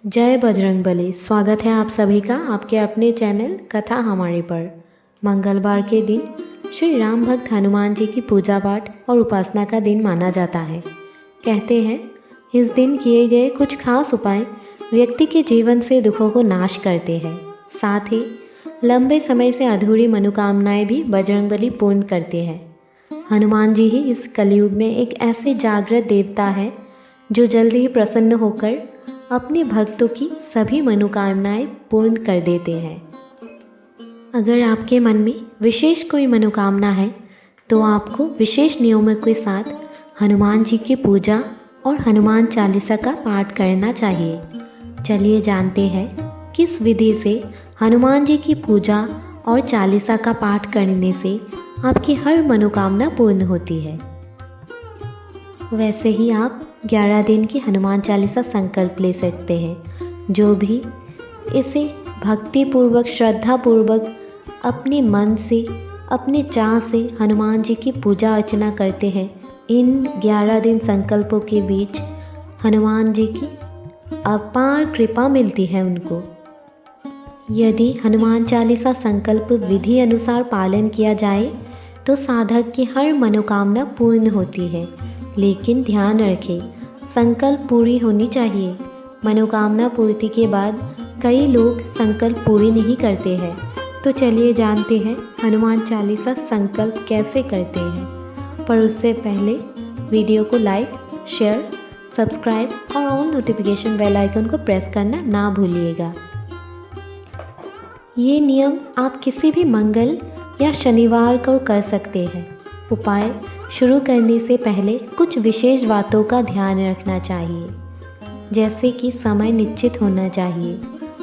जय बजरंगबली। स्वागत है आप सभी का आपके अपने चैनल कथा हमारे पर। मंगलवार के दिन श्री राम भक्त हनुमान जी की पूजा पाठ और उपासना का दिन माना जाता है। कहते हैं इस दिन किए गए कुछ खास उपाय व्यक्ति के जीवन से दुखों को नाश करते हैं, साथ ही लंबे समय से अधूरी मनोकामनाएं भी बजरंगबली पूर्ण करते हैं। हनुमान जी ही इस कलयुग में एक ऐसे जागृत देवता है जो जल्दी ही प्रसन्न होकर अपने भक्तों की सभी मनोकामनाएं पूर्ण कर देते हैं। अगर आपके मन में विशेष कोई मनोकामना है तो आपको विशेष नियमों के साथ हनुमान जी की पूजा और हनुमान चालीसा का पाठ करना चाहिए। चलिए जानते हैं किस विधि से हनुमान जी की पूजा और चालीसा का पाठ करने से आपकी हर मनोकामना पूर्ण होती है। वैसे ही आप 11 दिन की हनुमान चालीसा संकल्प ले सकते हैं। जो भी इसे भक्तिपूर्वक श्रद्धापूर्वक अपने मन से अपने चाह से हनुमान जी की पूजा अर्चना करते हैं, इन 11 दिन संकल्पों के बीच हनुमान जी की अपार कृपा मिलती है उनको। यदि हनुमान चालीसा संकल्प विधि अनुसार पालन किया जाए तो साधक की हर मनोकामना पूर्ण होती है। लेकिन ध्यान रखें, संकल्प पूरी होनी चाहिए। मनोकामना पूर्ति के बाद कई लोग संकल्प पूरी नहीं करते हैं। तो चलिए जानते हैं हनुमान चालीसा संकल्प कैसे करते हैं। पर उससे पहले वीडियो को लाइक, शेयर, सब्सक्राइब और ऑन नोटिफिकेशन बेल आइकन को प्रेस करना ना भूलिएगा। ये नियम आप किसी भी मंगल या शनिवार को कर सकते हैं। उपाय शुरू करने से पहले कुछ विशेष बातों का ध्यान रखना चाहिए, जैसे कि समय निश्चित होना चाहिए।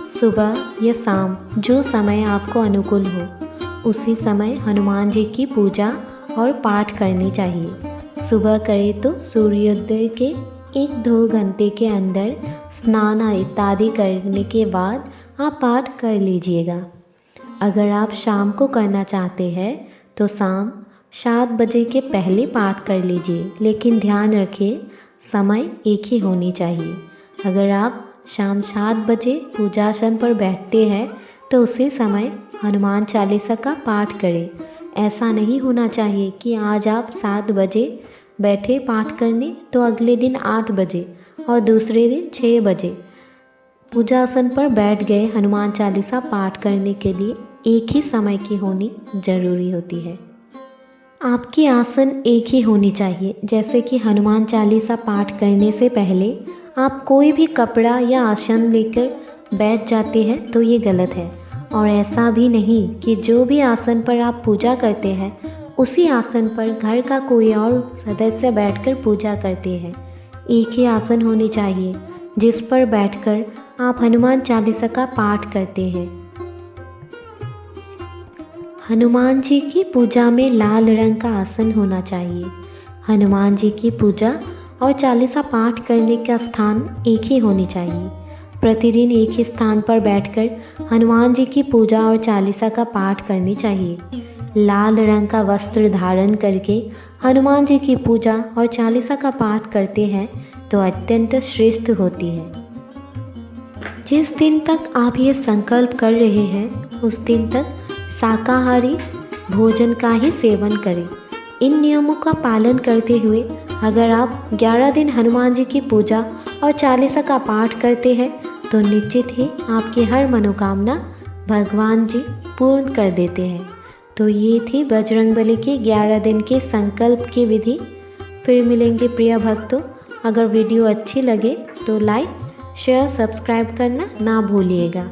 सुबह या शाम जो समय आपको अनुकूल हो उसी समय हनुमान जी की पूजा और पाठ करनी चाहिए। सुबह करें तो सूर्योदय के 1-2 घंटे के अंदर स्नान इत्यादि करने के बाद आप पाठ कर लीजिएगा। अगर आप शाम को करना चाहते हैं तो शाम 7 बजे के पहले पाठ कर लीजिए, लेकिन ध्यान रखें समय एक ही होनी चाहिए। अगर आप शाम 7 बजे पूजासन पर बैठते हैं तो उसी समय हनुमान चालीसा का पाठ करें। ऐसा नहीं होना चाहिए कि आज आप 7 बजे बैठे पाठ करने तो अगले दिन 8 बजे और दूसरे दिन 6 बजे पूजासन पर बैठ गए। हनुमान चालीसा पाठ करने के लिए एक ही समय की होनी जरूरी होती है। आपकी आसन एक ही होनी चाहिए। जैसे कि हनुमान चालीसा पाठ करने से पहले आप कोई भी कपड़ा या आसन लेकर बैठ जाते हैं तो ये गलत है। और ऐसा भी नहीं कि जो भी आसन पर आप पूजा करते हैं उसी आसन पर घर का कोई और सदस्य बैठकर पूजा करते हैं। एक ही आसन होनी चाहिए जिस पर बैठकर आप हनुमान चालीसा का पाठ करते हैं। हनुमान जी की पूजा में लाल रंग का आसन होना चाहिए। हनुमान जी की पूजा और चालीसा पाठ करने का स्थान एक ही होनी चाहिए। प्रतिदिन एक ही स्थान पर बैठकर हनुमान जी की पूजा और चालीसा का पाठ करनी चाहिए। लाल रंग का वस्त्र धारण करके हनुमान जी की पूजा और चालीसा का पाठ करते हैं तो अत्यंत श्रेष्ठ होती है। जिस दिन तक आप ये संकल्प कर रहे हैं उस दिन तक शाकाहारी भोजन का ही सेवन करें। इन नियमों का पालन करते हुए अगर आप 11 दिन हनुमान जी की पूजा और चालीसा का पाठ करते हैं तो निश्चित ही आपकी हर मनोकामना भगवान जी पूर्ण कर देते हैं। तो ये थी बजरंगबली के 11 दिन के संकल्प की विधि। फिर मिलेंगे प्रिय भक्तों। अगर वीडियो अच्छी लगे तो लाइक, शेयर, सब्सक्राइब करना ना भूलिएगा।